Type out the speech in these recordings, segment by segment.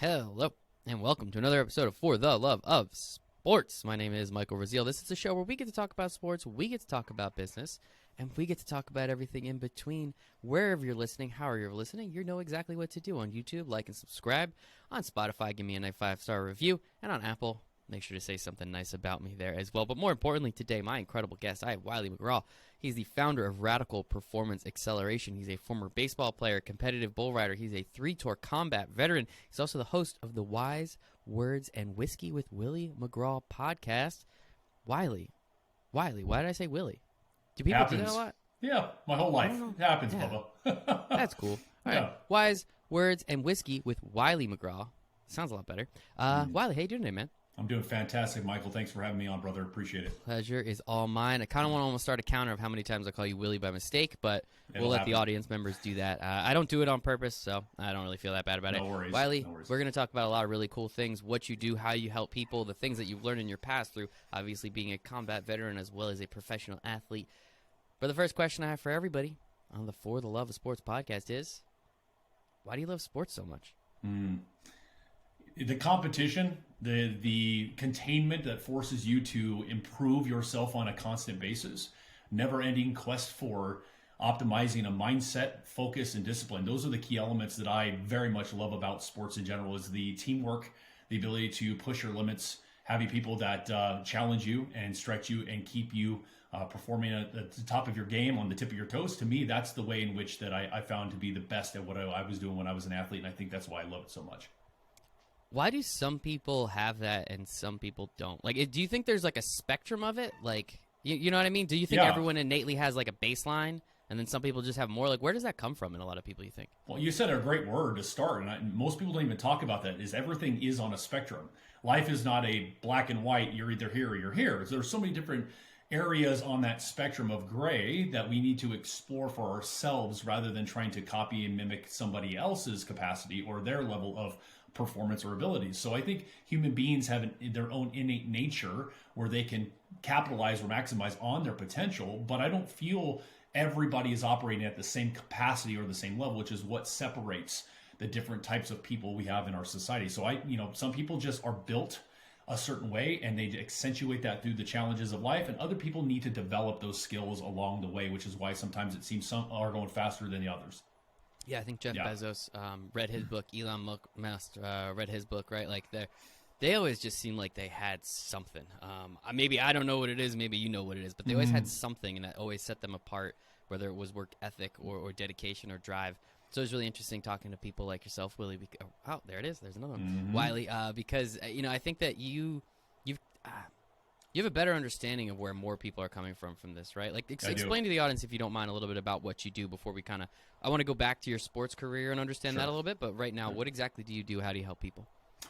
Hello, and welcome to another episode of For the Love of Sports. My name is Michael Rasile. This is a show where we get to talk about sports, we get to talk about business, and we get to talk about everything in between. Wherever you're listening, however you're listening, you know exactly what to do. On YouTube, like and subscribe. On Spotify, give me a nice 5-star review. And on Apple, make sure to say something nice about me there as well. But more importantly, today, my incredible guest, I have Wylie McGraw. He's the founder of Radical Performance Acceleration. He's a former baseball player, competitive bull rider. He's a 3-tour combat veteran. He's also the host of the Wise Words and Whiskey with Wylie McGraw podcast. Wylie, why did I say Willie? Do people do that a lot? Yeah, my whole life. It happens, Bubba. That's cool. All right. Wise Words and Whiskey with Wylie McGraw. Sounds a lot better. Wylie, how you doing today, man? I'm doing fantastic, Michael. Thanks for having me on, brother. Appreciate it. Pleasure is all mine. I kind of want to almost start a counter of how many times I call you Willie by mistake, but we'll let the audience members do that. I don't do it on purpose, so I don't really feel that bad about it. No worries. Wylie, we're going to talk about a lot of really cool things, what you do, how you help people, the things that you've learned in your past through obviously being a combat veteran as well as a professional athlete. But the first question I have for everybody on the For the Love of Sports podcast is, why do you love sports so much? The competition, the containment that forces you to improve yourself on a constant basis, never-ending quest for optimizing a mindset, focus, and discipline. Those are the key elements that I very much love about sports in general, is the teamwork, the ability to push your limits, having people that challenge you and stretch you and keep you performing at the top of your game, on the tip of your toes. To me, that's the way in which that I found to be the best at what I was doing when I was an athlete, and I think that's why I love it so much. Why do some people have that and some people don't? Like, do you think there's like a spectrum of it? Like, you know what I mean? Do you think everyone innately has like a baseline, and then some people just have more? Like, where does that come from in a lot of people, you think? Well, you said a great word to start, and most people don't even talk about that, is everything is on a spectrum. Life is not a black and white, you're either here or you're here. There's so many different areas on that spectrum of gray that we need to explore for ourselves rather than trying to copy and mimic somebody else's capacity or their level of performance or abilities. So I think human beings have their own innate nature where they can capitalize or maximize on their potential, but I don't feel everybody is operating at the same capacity or the same level, which is what separates the different types of people we have in our society. So some people just are built a certain way and they accentuate that through the challenges of life, and other people need to develop those skills along the way, which is why sometimes it seems some are going faster than the others. Yeah, I think Jeff Bezos read his book. Elon Musk read his book, right? Like they always just seem like they had something. Maybe I don't know what it is. Maybe you know what it is. But they always had something, and that always set them apart, whether it was work ethic or dedication or drive. So it's really interesting talking to people like yourself, Willie. Oh, there it is. There's another one, Wylie. Because I think that you have a better understanding of where more people are coming from this, right? Like, explain to the audience, if you don't mind, a little bit about what you do before we I want to go back to your sports career and understand that a little bit. But right now, what exactly do you do? How do you help people?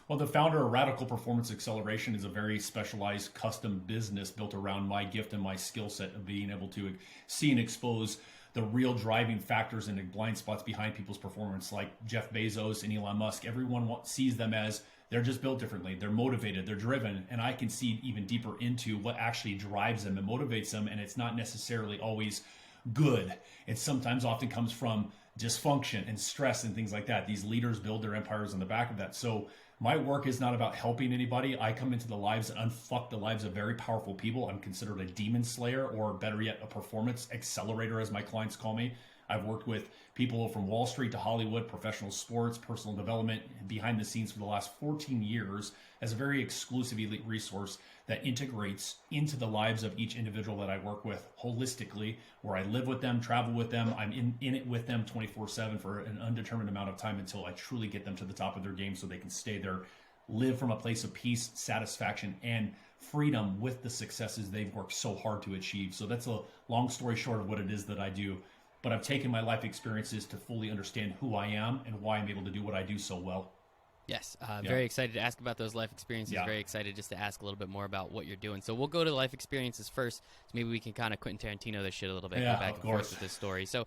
Well, the founder of Radical Performance Acceleration is a very specialized custom business built around my gift and my skill set of being able to see and expose the real driving factors and the blind spots behind people's performance, like Jeff Bezos and Elon Musk. Everyone sees them as they're just built differently. They're motivated. They're driven. And I can see even deeper into what actually drives them and motivates them. And it's not necessarily always good. It sometimes often comes from dysfunction and stress and things like that. These leaders build their empires on the back of that. So my work is not about helping anybody. I come into the lives and unfuck the lives of very powerful people. I'm considered a demon slayer, or better yet, a performance accelerator, as my clients call me. I've worked with people from Wall Street to Hollywood, professional sports, personal development, behind the scenes for the last 14 years as a very exclusive elite resource that integrates into the lives of each individual that I work with holistically, where I live with them, travel with them. I'm in it with them 24/7 for an undetermined amount of time until I truly get them to the top of their game so they can stay there, live from a place of peace, satisfaction, and freedom with the successes they've worked so hard to achieve. So that's a long story short of what it is that I do. But I've taken my life experiences to fully understand who I am and why I'm able to do what I do so well. Yes, very excited to ask about those life experiences. Very excited just to ask a little bit more about what you're doing. So we'll go to life experiences first. So maybe we can kind of Quentin Tarantino this shit a little bit, go back and forth with this story. So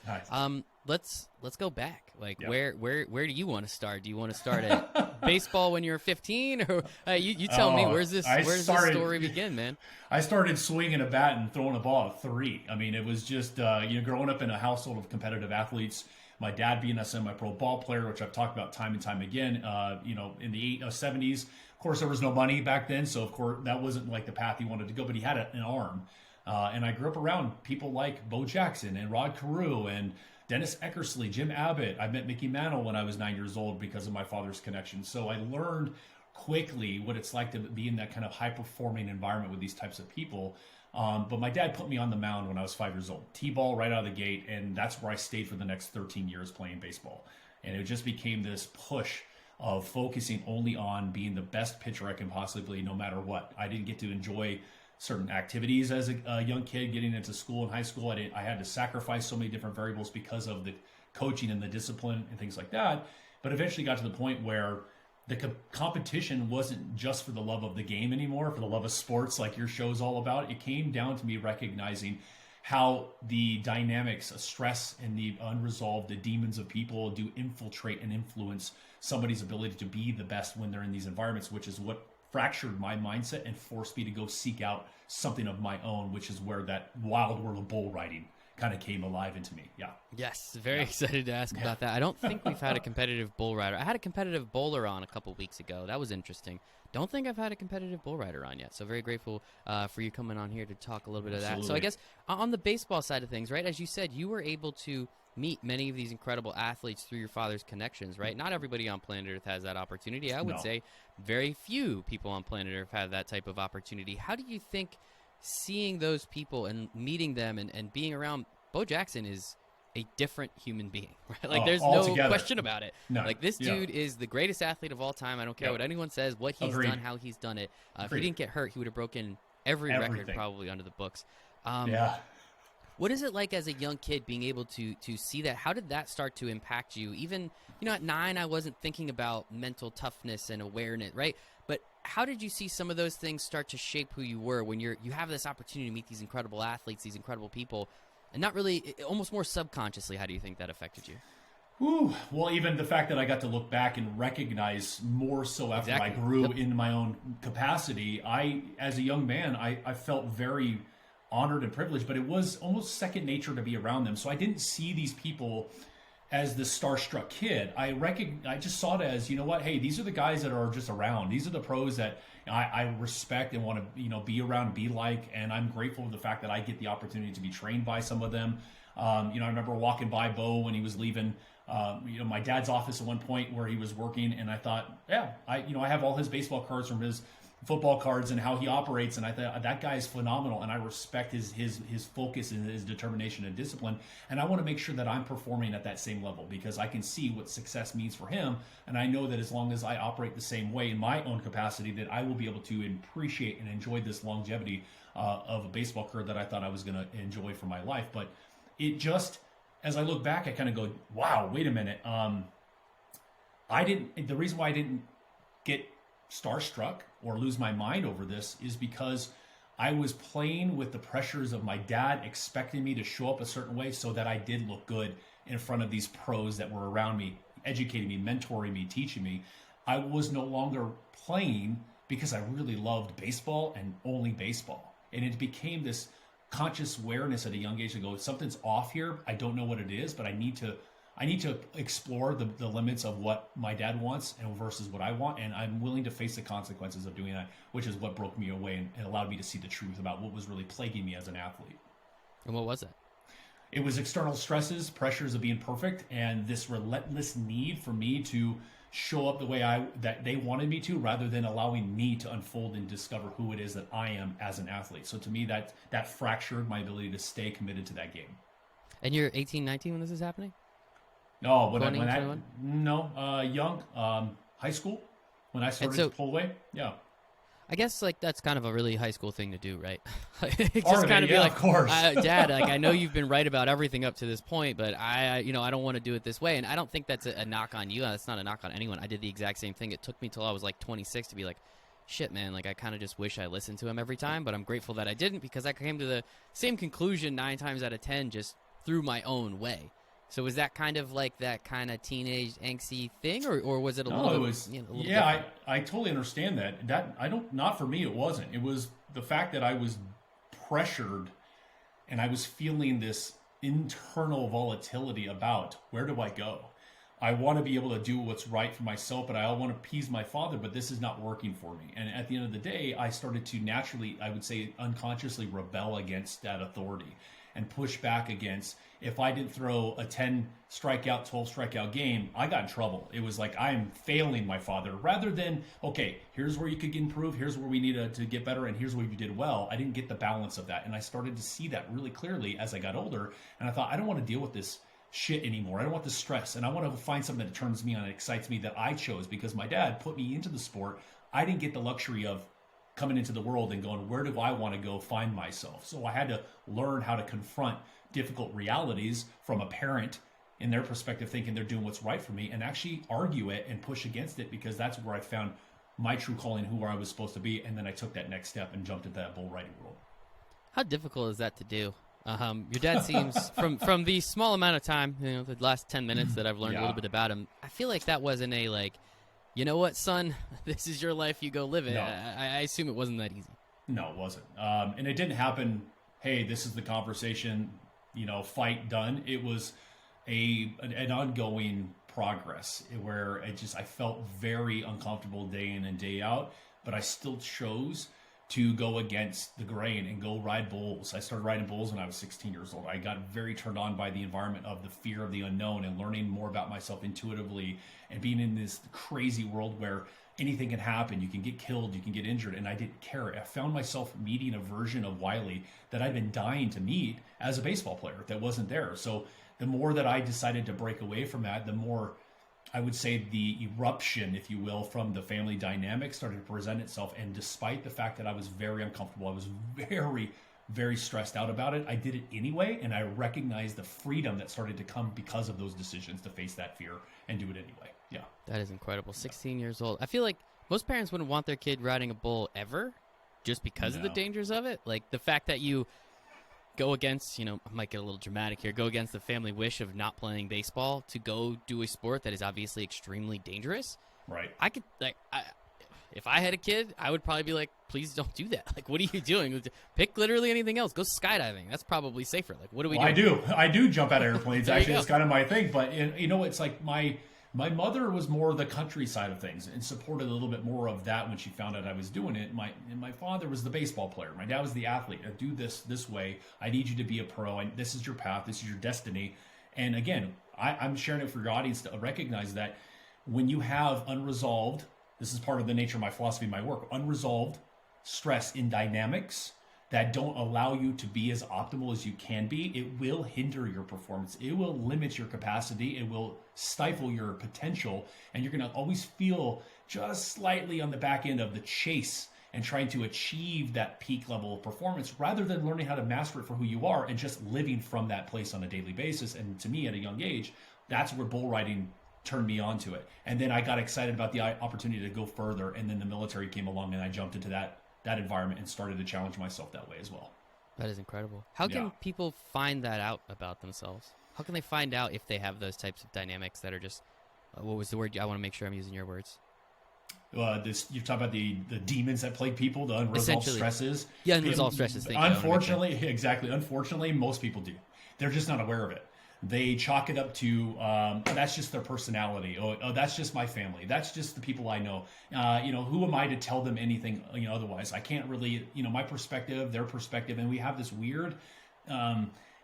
let's go back. Like, where do you want to start? Do you want to start at baseball when you were 15, or you tell me? Where does this story begin, man? I started swinging a bat and throwing a ball at 3. I mean, it was just growing up in a household of competitive athletes. My dad being a semi-pro ball player, which I've talked about time and time again, in the 70s, of course, there was no money back then. So, of course, that wasn't like the path he wanted to go, but he had an arm. And I grew up around people like Bo Jackson and Rod Carew and Dennis Eckersley, Jim Abbott. I met Mickey Mantle when I was 9 years old because of my father's connection. So I learned quickly what it's like to be in that kind of high-performing environment with these types of people. But my dad put me on the mound when I was 5 years old. T-ball right out of the gate, and that's where I stayed for the next 13 years playing baseball. And it just became this push of focusing only on being the best pitcher I can possibly be, no matter what. I didn't get to enjoy certain activities as a young kid getting into school and high school. I had to sacrifice so many different variables because of the coaching and the discipline and things like that. But eventually got to the point where the competition wasn't just for the love of the game anymore, for the love of sports like your show's all about. It came down to me recognizing how the dynamics of stress and the unresolved, the demons of people do infiltrate and influence somebody's ability to be the best when they're in these environments, which is what fractured my mindset and forced me to go seek out something of my own, which is where that wild world of bull riding kind of came alive into me. Yeah. Yes, very excited to ask about that. I don't think we've had a competitive bull rider. I had a competitive bowler on a couple weeks ago. That was interesting. Don't think I've had a competitive bull rider on yet. So very grateful for you coming on here to talk a little bit of that. So I guess on the baseball side of things, right, as you said, you were able to meet many of these incredible athletes through your father's connections, right? Not everybody on planet Earth has that opportunity. I would say very few people on planet Earth have that type of opportunity. How do you think seeing those people and meeting them and being around Bo Jackson is a different human being, right? Like there's no question about it. No. Like this dude is the greatest athlete of all time. I don't care what anyone says, what he's done, how he's done it. If he didn't get hurt, he would have broken every record probably under the books. What is it like as a young kid being able to see that? How did that start to impact you? Even, at 9, I wasn't thinking about mental toughness and awareness, right? But how did you see some of those things start to shape who you were when you have this opportunity to meet these incredible athletes, these incredible people, and not really, almost more subconsciously, how do you think that affected you? Well, even the fact that I got to look back and recognize more so after I grew in my own capacity, as a young man, I felt very honored and privileged, but it was almost second nature to be around them. So I didn't see these people as the starstruck kid. I just saw it as, hey, these are the guys that are just around. These are the pros that I respect and want to, be around, be like, and I'm grateful for the fact that I get the opportunity to be trained by some of them. I remember walking by Bo when he was leaving, my dad's office at one point where he was working, and I thought, I have all his baseball cards from his football cards and how he operates, and I thought that guy is phenomenal, and I respect his focus and his determination and discipline, and I want to make sure that I'm performing at that same level because I can see what success means for him, and I know that as long as I operate the same way in my own capacity, that I will be able to appreciate and enjoy this longevity of a baseball career that I thought I was going to enjoy for my life. But it just, as I look back, I kind of go, wow, wait a minute. The reason why I didn't get starstruck or lose my mind over this is because I was playing with the pressures of my dad expecting me to show up a certain way so that I did look good in front of these pros that were around me, educating me, mentoring me, teaching me. I was no longer playing because I really loved baseball and only baseball. And it became this conscious awareness at a young age to go, something's off here. I don't know what it is, but I need to explore the limits of what my dad wants and versus what I want, and I'm willing to face the consequences of doing that, which is what broke me away and allowed me to see the truth about what was really plaguing me as an athlete. And what was it? It was external stresses, pressures of being perfect, and this relentless need for me to show up the way that they wanted me to, rather than allowing me to unfold and discover who it is that I am as an athlete. So to me, that fractured my ability to stay committed to that game. And you're 18, 19 when this is happening? No, young, high school, when I started to pull away. Yeah. I guess that's kind of a really high school thing to do, right? Just kind of be like, of course. Dad, I know you've been right about everything up to this point, but I don't want to do it this way. And I don't think that's a knock on you. That's not a knock on anyone. I did the exact same thing. It took me till I was 26 to be like, shit, man, I kind of just wish I listened to him every time, but I'm grateful that I didn't, because I came to the same conclusion 9 times out of 10 just through my own way. So was that kind of like that kind of teenage angsty thing, or was it a little? Yeah, I totally understand that. Not for me, it wasn't. It was the fact that I was pressured, and I was feeling this internal volatility about where do I go. I want to be able to do what's right for myself, but I want to appease my father, but this is not working for me. And at the end of the day, I started to naturally, I would say unconsciously, rebel against that authority and push back against, if I didn't throw a 10 strikeout, 12 strikeout game, I got in trouble. It was like I'm failing my father rather than, okay, here's where you could improve, here's where we need to get better, and here's where you did well. I didn't get the balance of that. And I started to see that really clearly as I got older. And I thought, I don't want to deal with this shit anymore. I don't want the stress, and I want to find something that turns me on and excites me that I chose because my dad put me into the sport. I didn't get the luxury of coming into the world and going, where do I want to go find myself? So I had to learn how to confront difficult realities from a parent in their perspective, thinking they're doing what's right for me, and actually argue it and push against it, because that's where I found my true calling, who I was supposed to be. And then I took that next step and jumped into that bull riding world. How difficult is that to do? Your dad seems, from the small amount of time, the last 10 minutes that I've learned a little bit about him, I feel like that wasn't a, like, you know what, son, this is your life, you go live it. No. I assume it wasn't that easy. No, it wasn't. And it didn't happen, hey, this is the conversation, fight done. It was an ongoing progress where I felt very uncomfortable day in and day out, but I still chose to go against the grain and go ride bulls. I started riding bulls when I was 16 years old. I got very turned on by the environment of the fear of the unknown and learning more about myself intuitively and being in this crazy world where anything can happen. You can get killed, you can get injured, and I didn't care. I found myself meeting a version of Wylie that I've been dying to meet as a baseball player that wasn't there. So the more that I decided to break away from that, the more, I would say, the eruption, if you will, from the family dynamic started to present itself. And despite the fact that I was very uncomfortable, I was very, very stressed out about it, I did it anyway. And I recognized the freedom that started to come because of those decisions to face that fear and do it anyway. Yeah. That is incredible. 16 years old. I feel like most parents wouldn't want their kid riding a bull ever just because of the dangers of it. Like the fact that you go against, I might get a little dramatic here, go against the family wish of not playing baseball to go do a sport that is obviously extremely dangerous. Right. I could, if I had a kid, I would probably be like, please don't do that. Like, what are you doing? Pick literally anything else. Go skydiving. That's probably safer. Like, what do we do? I do jump out of airplanes. Actually, it's kind of my thing. But, it's like my mother was more the country side of things and supported a little bit more of that when she found out I was doing it. My father was the baseball player. My dad was the athlete. I do this way. I need you to be a pro. This is your path. This is your destiny. And again, I'm sharing it for your audience to recognize that when you have unresolved, this is part of the nature of my philosophy, my work, unresolved stress in dynamics that don't allow you to be as optimal as you can be, it will hinder your performance. It will limit your capacity. It will stifle your potential. And you're going to always feel just slightly on the back end of the chase and trying to achieve that peak level of performance rather than learning how to master it for who you are and just living from that place on a daily basis. And to me, at a young age, that's where bull riding turned me on to it. And then I got excited about the opportunity to go further. And then the military came along and I jumped into that environment and started to challenge myself that way as well. That is incredible. How can people find that out about themselves? How can they find out if they have those types of dynamics that are just, what was the word? I want to make sure I'm using your words. You're talking about the demons that plague people, the unresolved stresses. Yeah, unresolved stresses. Unfortunately, exactly. Unfortunately, most people do. They're just not aware of it. They chalk it up to, that's just their personality. Oh, that's just my family. That's just the people I know. Who am I to tell them anything, otherwise? I can't really, my perspective, their perspective. And we have this weird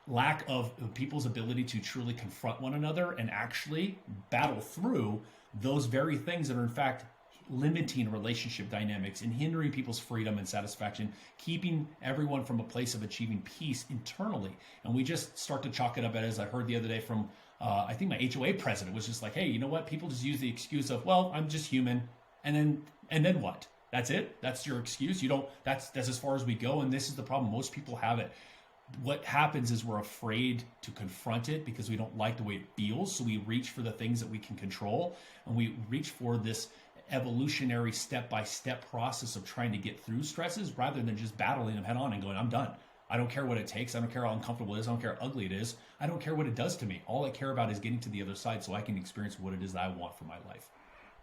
lack of people's ability to truly confront one another and actually battle through those very things that are, in fact, limiting relationship dynamics and hindering people's freedom and satisfaction, keeping everyone from a place of achieving peace internally. And we just start to chalk it up as I heard the other day from, I think my HOA president was just like, hey, you know what? People just use the excuse of, well, I'm just human. And then what? That's it? That's your excuse? That's as far as we go. And this is the problem. Most people have it. What happens is we're afraid to confront it because we don't like the way it feels. So we reach for the things that we can control. And we reach for this evolutionary step-by-step process of trying to get through stresses rather than just battling them head on and going, I'm done. I don't care what it takes. I don't care how uncomfortable it is. I don't care how ugly it is. I don't care what it does to me. All I care about is getting to the other side so I can experience what it is that I want for my life.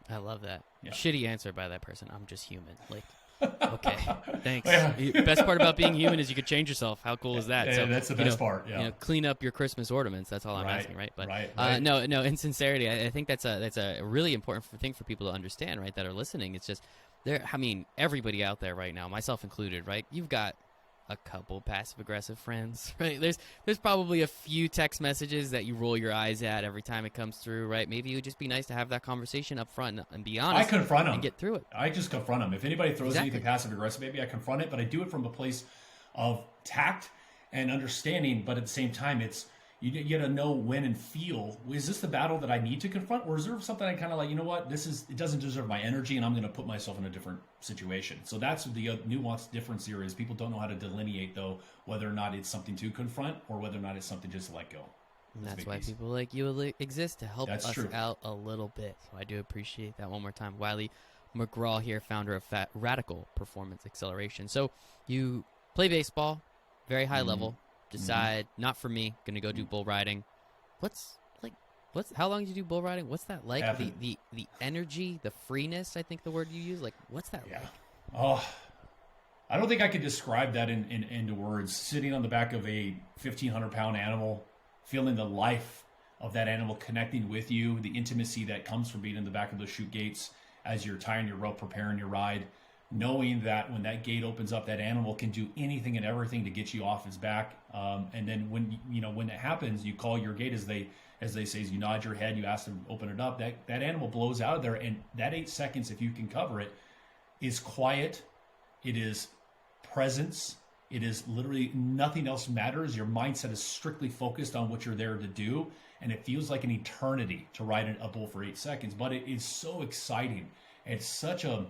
I love that. Yeah. Shitty answer by that person. I'm just human. Like, Okay, thanks. Yeah. Best part about being human is you could change yourself. How cool is that? Yeah, that's the best part. Yeah. Clean up your Christmas ornaments. That's all I'm Right, asking, right? But right. no. In sincerity, I think that's a really important thing for people to understand, right? That are listening. It's just there. I mean, everybody out there right now, myself included, right? You've got a couple passive aggressive friends, right? There's probably a few text messages that you roll your eyes at every time it comes through, right? Maybe it would just be nice to have that conversation up front and be honest. I confront them and get through it. I just confront them. If anybody throws anything passive aggressive, maybe I confront it, but I do it from a place of tact and understanding. But at the same time, it's you got to know when and feel, is this the battle that I need to confront, or is there something I kind of like, you know what, it doesn't deserve my energy and I'm going to put myself in a different situation. So that's the nuanced difference here, is people don't know how to delineate, though, whether or not it's something to confront or whether or not it's something just to let go. And that's why people like you exist, to help us true. out a little bit. So I do appreciate that one more time. Wylie McGraw here, founder of Radical Performance Acceleration. So you play baseball, very high level, decide, not for me, going to go do bull riding. How long did you do bull riding? What's that like? The energy, the freeness, I think the word you use. Like, what's that like? Oh, I don't think I could describe that into words. Sitting on the back of a 1,500-pound animal, feeling the life of that animal connecting with you, the intimacy that comes from being in the back of those chute gates as you're tying your rope, preparing your ride, knowing that when that gate opens up, that animal can do anything and everything to get you off its back. And then when it happens, you call your gate, as they say, you nod your head, you ask them to open it up. That animal blows out of there, and that 8 seconds, if you can cover it, is quiet. It is presence. It is literally nothing else matters. Your mindset is strictly focused on what you're there to do, and it feels like an eternity to ride a bull for 8 seconds. But it is so exciting. It's such a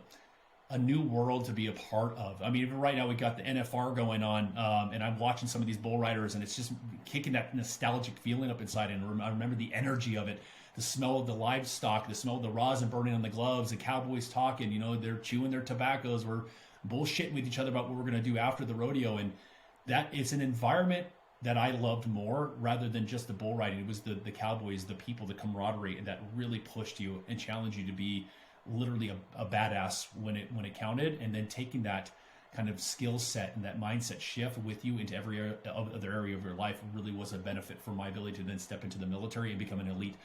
new world to be a part of. I mean, even right now we got the NFR going on, and I'm watching some of these bull riders, and it's just kicking that nostalgic feeling up inside. And I remember the energy of it, the smell of the livestock, the smell of the rosin burning on the gloves, the cowboys talking, they're chewing their tobaccos, we're bullshitting with each other about what we're going to do after the rodeo. And that it's an environment that I loved more rather than just the bull riding. It was the cowboys, the people, the camaraderie that really pushed you and challenged you to be literally a badass when it counted, and then taking that kind of skill set and that mindset shift with you into every other area of your life really was a benefit for my ability to then step into the military and become an elite,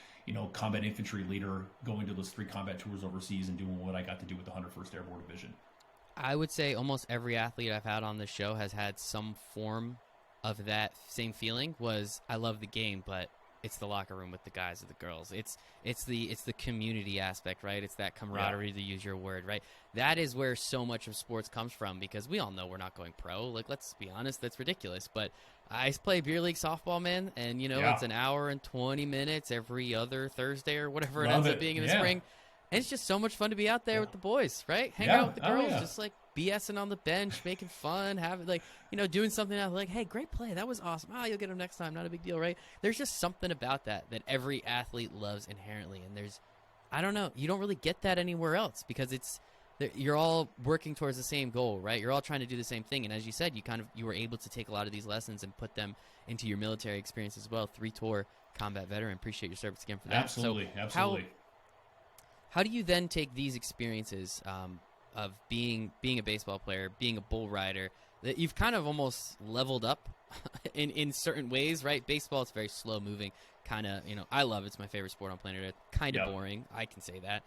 combat infantry leader, going to those 3 combat tours overseas and doing what I got to do with the 101st Airborne Division. I would say almost every athlete I've had on this show has had some form of that same feeling. Was I love the game, but it's the locker room with the guys or the girls. It's the community aspect, right? It's that camaraderie, to use your word, right? That is where so much of sports comes from, because we all know we're not going pro. Like, let's be honest, that's ridiculous. But I play beer league softball, man, and it's an hour and 20 minutes every other Thursday or whatever it ends up being in the spring. And it's just so much fun to be out there with the boys, right? Hang out with the girls, just like BSing on the bench, making fun, having doing something else. Like, hey, great play, that was awesome. You'll get them next time, not a big deal, right? There's just something about that every athlete loves inherently, and I don't know, you don't really get that anywhere else, because you're all working towards the same goal, right? You're all trying to do the same thing, and as you said, you were able to take a lot of these lessons and put them into your military experience as well. 3-tour combat veteran. Appreciate your service again for that. Absolutely. How do you then take these experiences of being a baseball player, being a bull rider, that you've kind of almost leveled up in certain ways, right? Baseball, it's very slow moving, kind of, I love it. It's my favorite sport on planet Earth. Kind of boring, I can say that.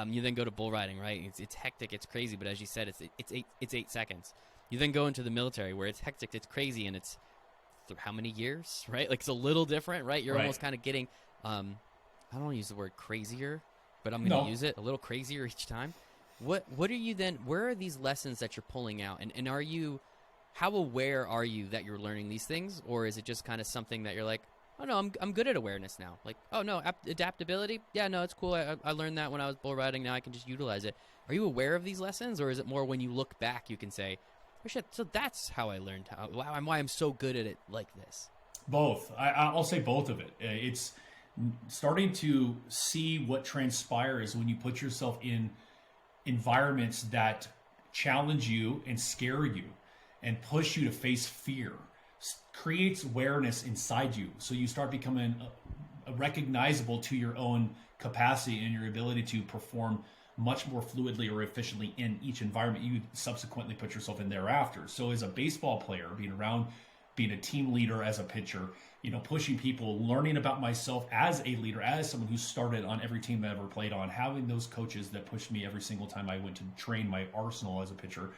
You then go to bull riding, right? It's hectic, it's crazy, but as you said, it's 8 seconds. You then go into the military, where it's hectic, it's crazy, and it's through how many years, right? Like, it's a little different, right? You're almost kind of getting, I don't want to use the word crazier, but I'm going to use it, a little crazier each time. What are you then, where are these lessons that you're pulling out? And are you, how aware are you that you're learning these things? Or is it just kind of something that you're like, oh no, I'm good at awareness now. Like, oh no, adaptability? Yeah, no, it's cool. I learned that when I was bull riding. Now I can just utilize it. Are you aware of these lessons? Or is it more when you look back, you can say, oh shit, so that's how I learned why I'm so good at it like this? Both. I'll say both of it. It's starting to see what transpires when you put yourself in environments that challenge you and scare you and push you to face fear. Creates awareness inside you, so you start becoming recognizable to your own capacity and your ability to perform much more fluidly or efficiently in each environment you subsequently put yourself in thereafter. So as a baseball player, being a team leader as a pitcher, pushing people, learning about myself as a leader, as someone who started on every team I ever played on, having those coaches that pushed me every single time I went to train my arsenal as a pitcher,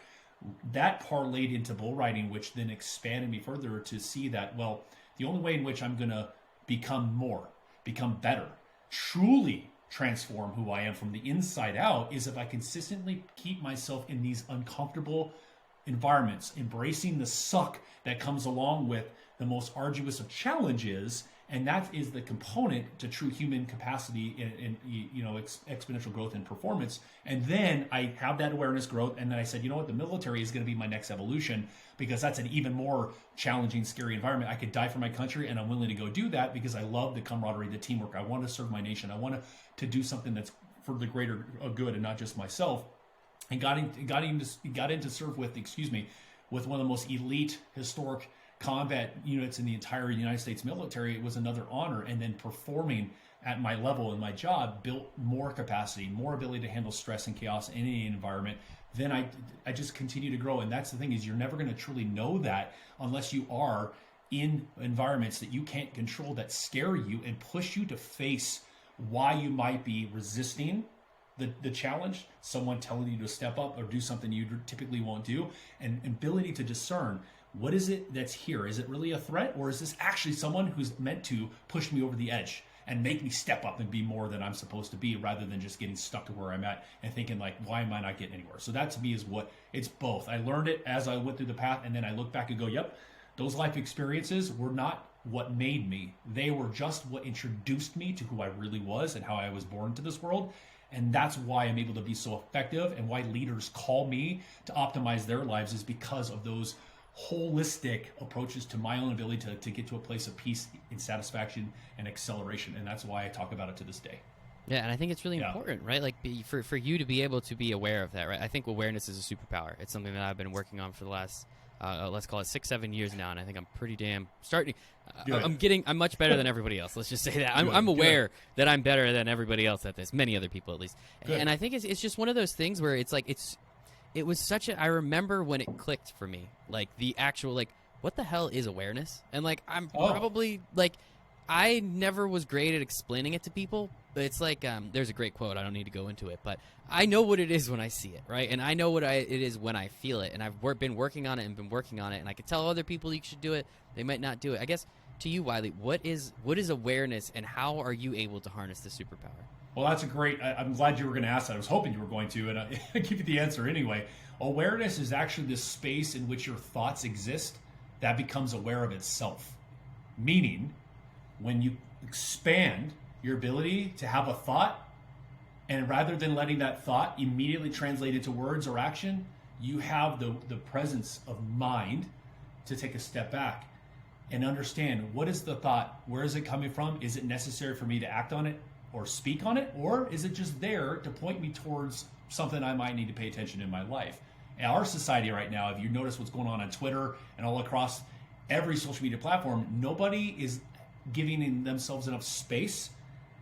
that parlayed into bull riding, which then expanded me further to see that, well, the only way in which I'm going to become better, truly transform who I am from the inside out is if I consistently keep myself in these uncomfortable environments, embracing the suck that comes along with the most arduous of challenges. And that is the component to true human capacity and exponential growth and performance. And then I have that awareness growth. And then I said, you know what, the military is going to be my next evolution, because that's an even more challenging, scary environment. I could die for my country, and I'm willing to go do that because I love the camaraderie, the teamwork. I want to serve my nation. I want to do something that's for the greater good and not just myself. And got in to serve with one of the most elite historic combat units in the entire United States military. It was another honor. And then performing at my level in my job built more capacity, more ability to handle stress and chaos in any environment. Then I just continue to grow. And that's the thing, is you're never going to truly know that unless you are in environments that you can't control, that scare you and push you to face why you might be resisting the challenge, someone telling you to step up or do something you typically won't do, and ability to discern, what is it that's here? Is it really a threat, or is this actually someone who's meant to push me over the edge and make me step up and be more than I'm supposed to be, rather than just getting stuck to where I'm at and thinking like, why am I not getting anywhere? So that to me is what it's both. I learned it as I went through the path, and then I look back and go, yep, those life experiences were not what made me. They were just what introduced me to who I really was and how I was born into this world. And that's why I'm able to be so effective, and why leaders call me to optimize their lives, is because of those holistic approaches to my own ability to get to a place of peace and satisfaction and acceleration. And that's why I talk about it to this day. Yeah, and I think it's really important, right? Like for you to be able to be aware of that, right? I think awareness is a superpower. It's something that I've been working on for the last, let's call it 6-7 years now, and I think I'm pretty damn starting. I'm much better than everybody else. Let's just say that I'm aware that I'm better than everybody else at this. Many other people, at least. Good. And I think it's just one of those things where it's like it was such a. I remember when it clicked for me, like the actual like, what the hell is awareness? And like probably like, I never was great at explaining it to people. But it's like there's a great quote. I don't need to go into it, but I know what it is when I see it, right? And I know what it is when I feel it. And I've been working on it, and I can tell other people you should do it. They might not do it. I guess to you, Wylie, what is awareness, and how are you able to harness the superpower? Well, that's a great. I'm glad you were going to ask that. I was hoping you were going to, and I give you the answer anyway. Awareness is actually this space in which your thoughts exist that becomes aware of itself. Meaning, when you expand your ability to have a thought, and rather than letting that thought immediately translate into words or action, you have the presence of mind to take a step back and understand, what is the thought? Where is it coming from? Is it necessary for me to act on it or speak on it? Or is it just there to point me towards something I might need to pay attention in my life? In our society right now, if you notice what's going on Twitter and all across every social media platform, nobody is giving themselves enough space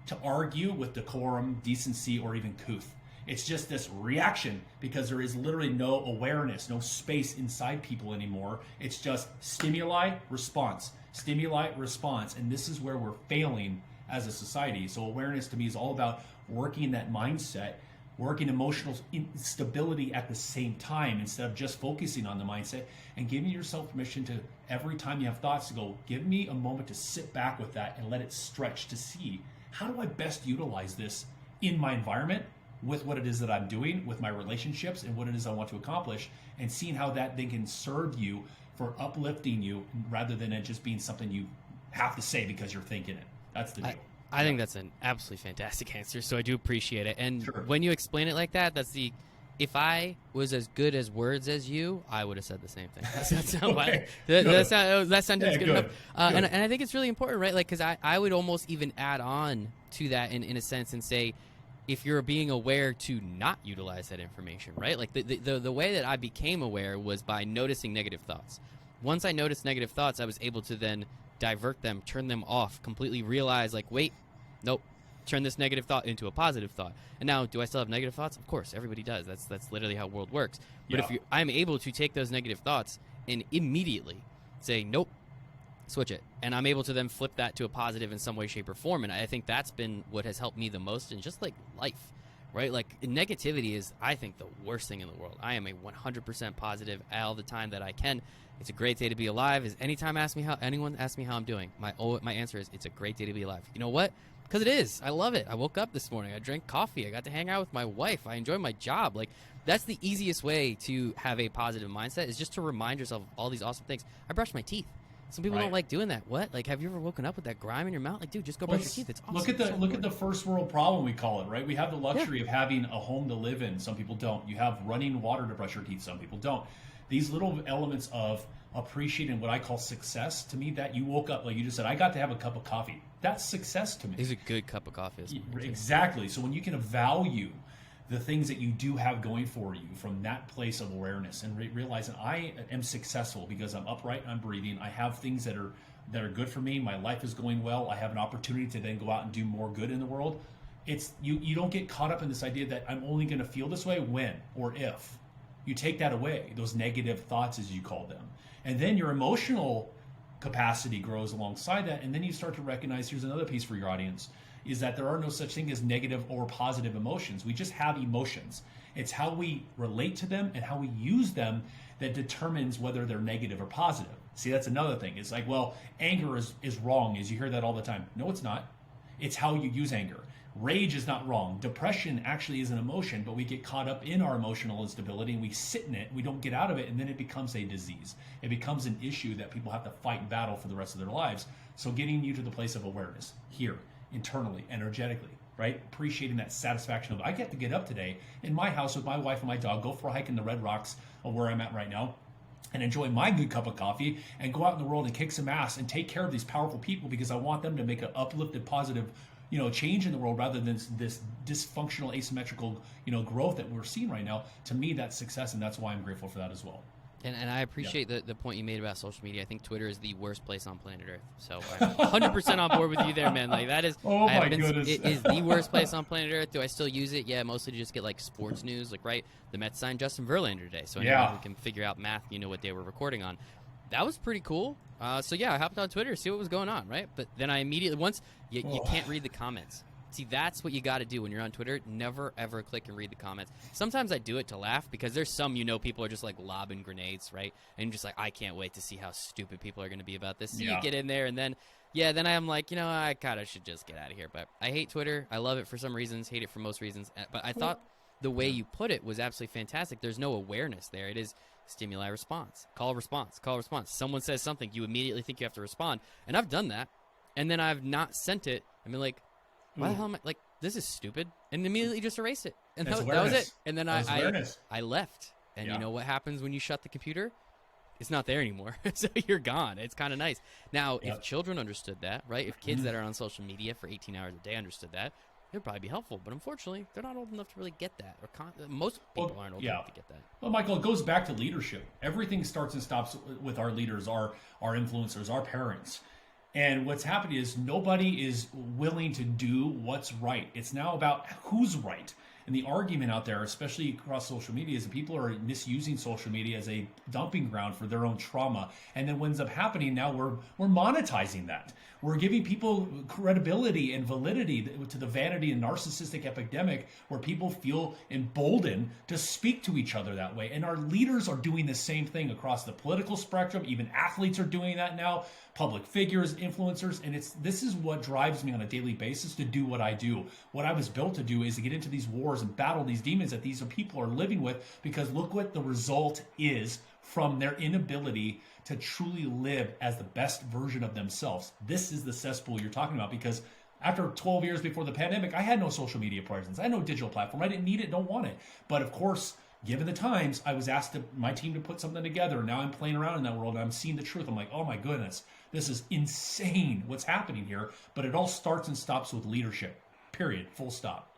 to argue with decorum, decency, or even couth. It's just this reaction, because there is literally no awareness, no space inside people anymore. It's just stimuli, response, and this is where we're failing as a society. So awareness to me is all about working that mindset, working emotional stability at the same time, instead of just focusing on the mindset, and giving yourself permission to, every time you have thoughts, to go, give me a moment to sit back with that and let it stretch, to see, how do I best utilize this in my environment, with what it is that I'm doing, with my relationships, and what it is I want to accomplish, and seeing how that then can serve you for uplifting you, rather than it just being something you have to say because you're thinking it. That's the deal. I think that's an absolutely fantastic answer, so I do appreciate it. And Sure. When you explain it like that, if I was as good as words as you, I would have said the same thing. That sentence is good enough. And I think it's really important, right? Like, because I would almost even add on to that in a sense and say, if you're being aware to not utilize that information, right? Like the way that I became aware was by noticing negative thoughts. Once I noticed negative thoughts, I was able to then divert them, turn them off, completely realize like, wait, nope, turn this negative thought into a positive thought. And now, do I still have negative thoughts? Of course, everybody does. That's literally how the world works. But if I'm able to take those negative thoughts and immediately say, nope, switch it. And I'm able to then flip that to a positive in some way, shape, or form. And I think that's been what has helped me the most in just like life, right? Like negativity is, I think, the worst thing in the world. I am a 100% positive all the time that I can. It's a great day to be alive. Anyone asks me how I'm doing, my answer is, it's a great day to be alive. You know what? Because it is. I love it. I woke up this morning. I drank coffee. I got to hang out with my wife. I enjoy my job. Like, that's the easiest way to have a positive mindset, is just to remind yourself of all these awesome things. I brush my teeth. Some people don't like doing that. What? Like, have you ever woken up with that grime in your mouth? Like, dude, just go brush your teeth. It's awesome. Look at the first world problem, we call it, right? We have the luxury of having a home to live in. Some people don't. You have running water to brush your teeth. Some people don't. These little elements of appreciating what I call success, to me, that you woke up, like you just said, I got to have a cup of coffee. That's success to me. It's a good cup of coffee. Exactly. So when you can value the things that you do have going for you from that place of awareness and realizing I am successful because I'm upright, I'm breathing, I have things that are good for me, my life is going well, I have an opportunity to then go out and do more good in the world. It's you don't get caught up in this idea that I'm only going to feel this way when or if. You take that away, those negative thoughts, as you call them. And then your emotional capacity grows alongside that, and then you start to recognize, here's another piece for your audience, is that there are no such thing as negative or positive emotions. We just have emotions. It's how we relate to them and how we use them that determines whether they're negative or positive. See, that's another thing. It's like, well, anger is wrong, as you hear that all the time. No, it's not. It's how you use anger. Rage is not wrong. Depression actually is an emotion, but we get caught up in our emotional instability and we sit in it, we don't get out of it, and then it becomes a disease. It becomes an issue that people have to fight and battle for the rest of their lives. So getting you to the place of awareness here, internally, energetically, right? Appreciating that satisfaction of, I get to get up today in my house with my wife and my dog, go for a hike in the Red Rocks of where I'm at right now, and enjoy my good cup of coffee and go out in the world and kick some ass and take care of these powerful people because I want them to make an uplifted, positive, change in the world rather than this dysfunctional, asymmetrical, growth that we're seeing right now. To me, that's success, and that's why I'm grateful for that as well. And I appreciate the point you made about social media. I think Twitter is the worst place on planet Earth. So I'm 100% on board with you there, man. Like, that is, oh my goodness. It is the worst place on planet Earth. Do I still use it? Yeah, mostly to just get like sports news. Like, right, the Mets signed Justin Verlander today. So anyone who can figure out math, what day we're recording on. That was pretty cool. So yeah, I hopped on Twitter to see what was going on, right? But then I immediately, once you can't read the comments. See, that's what you got to do when you're on Twitter. Never, ever click and read the comments. Sometimes I do it to laugh because there's some, people are just like lobbing grenades, right? And you're just like, I can't wait to see how stupid people are going to be about this. So you get in there and then, then I'm like, I kind of should just get out of here. But I hate Twitter. I love it for some reasons, hate it for most reasons. But I thought the way you put it was absolutely fantastic. There's no awareness there. It is stimuli response, call response. Someone says something, you immediately think you have to respond. And I've done that. And then I've not sent it. I mean, like, why the hell am I, like, this is stupid, and immediately just erase it. And that was it. And then I left. And you know what happens when you shut the computer? It's not there anymore. So you're gone. It's kind of nice. Now, if children understood that, right? If kids that are on social media for 18 hours a day understood that, it would probably be helpful. But unfortunately, they're not old enough to really get that. Or most people aren't old enough to get that. Well, Michael, it goes back to leadership. Everything starts and stops with our leaders, our influencers, our parents. And what's happening is nobody is willing to do what's right. It's now about who's right. And the argument out there, especially across social media, is that people are misusing social media as a dumping ground for their own trauma. And then what ends up happening now, we're monetizing that. We're giving people credibility and validity to the vanity and narcissistic epidemic where people feel emboldened to speak to each other that way. And our leaders are doing the same thing across the political spectrum. Even athletes are doing that now, public figures, influencers. And this is what drives me on a daily basis to do what I do. What I was built to do is to get into these wars and battle these demons that these people are living with, because look what the result is from their inability to truly live as the best version of themselves. This is the cesspool you're talking about, because after 12 years before the pandemic, I had no social media presence. I had no digital platform. I didn't need it, don't want it. But of course, given the times, I was asked my team to put something together. Now I'm playing around in that world and I'm seeing the truth. I'm like, oh my goodness, this is insane what's happening here. But it all starts and stops with leadership, period, full stop.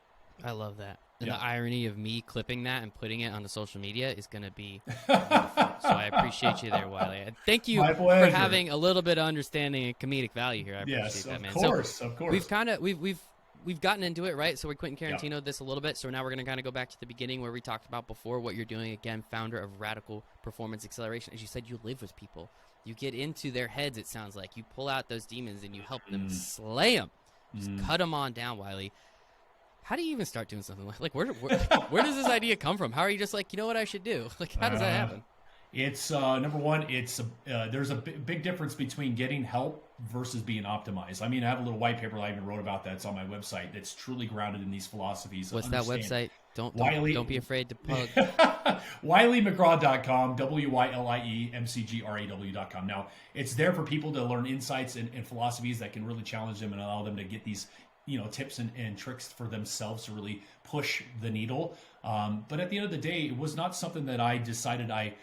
I love that. And the irony of me clipping that and putting it on the social media is going to be beautiful. So I appreciate you there, Wylie. And thank you for having a little bit of understanding and comedic value here. I appreciate that, man. Of course. We've kind of we've we've gotten into it, right? So we Quentin Yeah. Tarantino this a little bit. So now we're going to kind of go back to the beginning where we talked about before what you're doing. Again, founder of Radical Performance Acceleration. As you said, you live with people. You get into their heads, it sounds like. You pull out those demons and you help them slay them. Just cut them on down, Wylie. How do you even start doing something like where does this idea come from? How are you just like, you know what I should do? Like, how does that happen? It's number one. There's a big difference between getting help versus being optimized. I mean, I have a little white paper I even wrote about that. It's on my website. That's truly grounded in these philosophies. What's that website? Don't be afraid to plug. WylieMcGraw.com, WYLIEMCGRAW.com. Now, it's there for people to learn insights and philosophies that can really challenge them and allow them to get these tips and tricks for themselves to really push the needle. But at the end of the day, it was not something that I decided I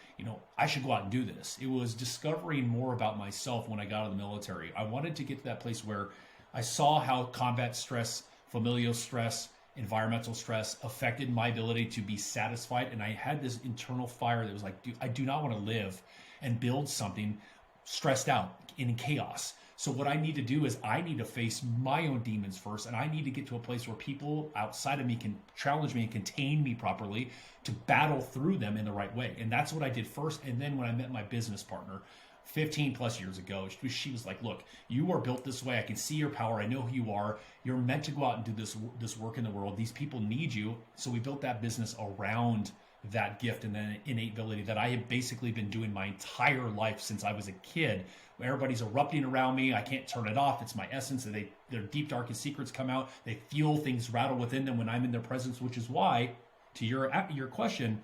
should go out and do this. It was discovering more about myself when I got out of the military. I wanted to get to that place where I saw how combat stress, familial stress, environmental stress affected my ability to be satisfied. And I had this internal fire that was like, dude, I do not want to live and build something stressed out in chaos. So what I need to do is I need to face my own demons first, and I need to get to a place where people outside of me can challenge me and contain me properly to battle through them in the right way. And that's what I did first. And then when I met my business partner 15 plus years ago, she was like, look, you are built this way. I can see your power. I know who you are. You're meant to go out and do this work in the world. These people need you. So we built that business around that gift and then innate ability that I have basically been doing my entire life since I was a kid. Everybody's erupting around me. I can't turn it off. It's my essence. Their deep, darkest secrets come out. They feel things rattle within them when I'm in their presence, which is why, to your question,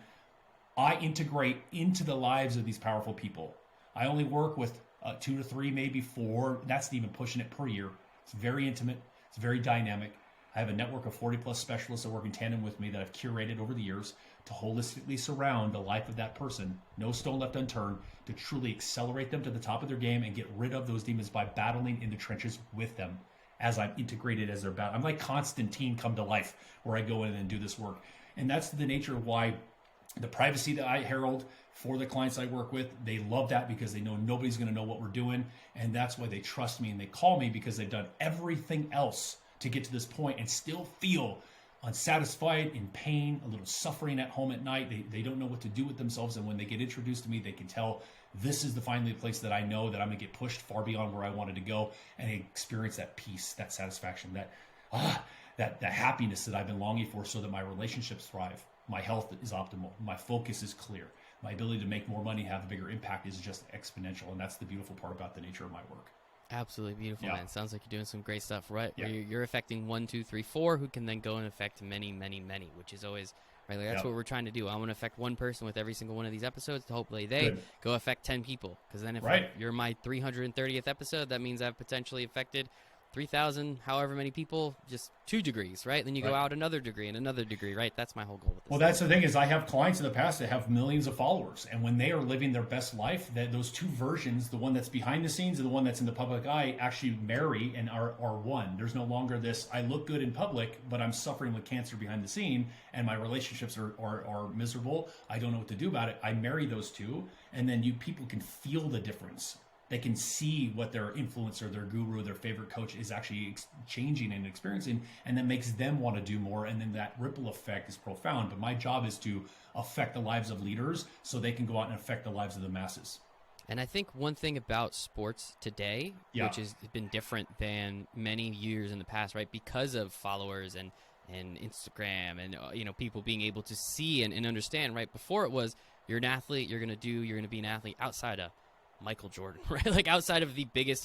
I integrate into the lives of these powerful people. I only work with 2 to 3, maybe 4. That's even pushing it per year. It's very intimate. It's very dynamic. I have a network of 40 plus specialists that work in tandem with me that I've curated over the years to holistically surround the life of that person, no stone left unturned, to truly accelerate them to the top of their game and get rid of those demons by battling in the trenches with them as I'm integrated as their battle. I'm like Constantine come to life, where I go in and do this work. And that's the nature of why the privacy that I herald for the clients I work with, they love that because they know nobody's going to know what we're doing. And that's why they trust me and they call me, because they've done everything else to get to this point and still feel unsatisfied, in pain, a little suffering at home at night. They don't know what to do with themselves. And when they get introduced to me, they can tell this is finally the place that I know that I'm going to get pushed far beyond where I wanted to go and experience that peace, that satisfaction, that happiness that I've been longing for, so that my relationships thrive. My health is optimal. My focus is clear. My ability to make more money, have a bigger impact is just exponential. And that's the beautiful part about the nature of my work. Absolutely beautiful, Yeah. man. Sounds like you're doing some great stuff, right? Yeah. Where you're affecting 1, 2, 3, 4, who can then go and affect many, many, many, which is always right. Like, that's what we're trying to do. I want to affect one person with every single one of these episodes. To hopefully they go affect 10 people. Because then if you're my 330th episode, that means I've potentially affected 3,000, however many people, just 2 degrees, right? Then you go out another degree and another degree, right? That's my whole goal with this. Well, that's the thing is I have clients in the past that have millions of followers. And when they are living their best life, that those two versions, the one that's behind the scenes and the one that's in the public eye, actually marry and are one. There's no longer this, I look good in public, but I'm suffering with cancer behind the scene and my relationships are miserable. I don't know what to do about it. I marry those two, and then people can feel the difference. They can see what their influencer, their guru, their favorite coach is actually changing and experiencing, and that makes them want to do more. And then that ripple effect is profound. But my job is to affect the lives of leaders so they can go out and affect the lives of the masses. And I think one thing about sports today, which has been different than many years in the past, right? Because of followers and Instagram and people being able to see and understand, right? Before it was, you're an athlete, you're going to be an athlete outside of Michael Jordan, right? Like outside of the biggest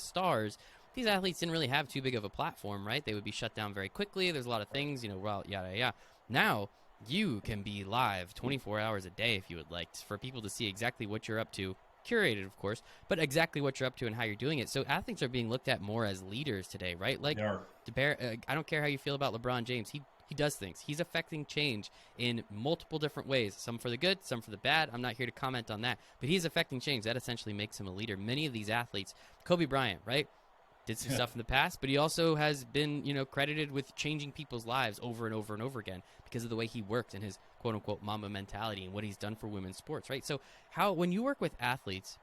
stars, these athletes didn't really have too big of a platform, right? They would be shut down very quickly. There's a lot of things, yada. Now you can be live 24 hours a day if you would like, for people to see exactly what you're up to, curated of course, but exactly what you're up to and how you're doing it. So athletes are being looked at more as leaders today, right? Like I don't care how you feel about LeBron James. He does things. He's affecting change in multiple different ways, some for the good, some for the bad. I'm not here to comment on that, but he's affecting change. That essentially makes him a leader. Many of these athletes, Kobe Bryant, right, did some stuff in the past, but he also has been, credited with changing people's lives over and over and over again because of the way he worked and his quote-unquote Mamba mentality and what he's done for women's sports, right? So when you work with athletes,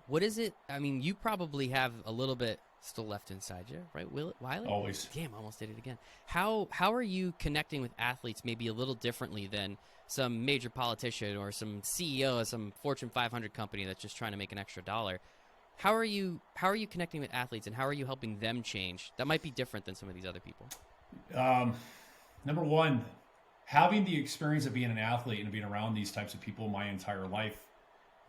what is it? I mean, you probably have a little bit still left inside you, right? Wylie? Always. Damn, I almost did it again. How are you connecting with athletes maybe a little differently than some major politician or some CEO of some Fortune 500 company that's just trying to make an extra dollar? How are you connecting with athletes, and how are you helping them change? That might be different than some of these other people. Number one, having the experience of being an athlete and being around these types of people my entire life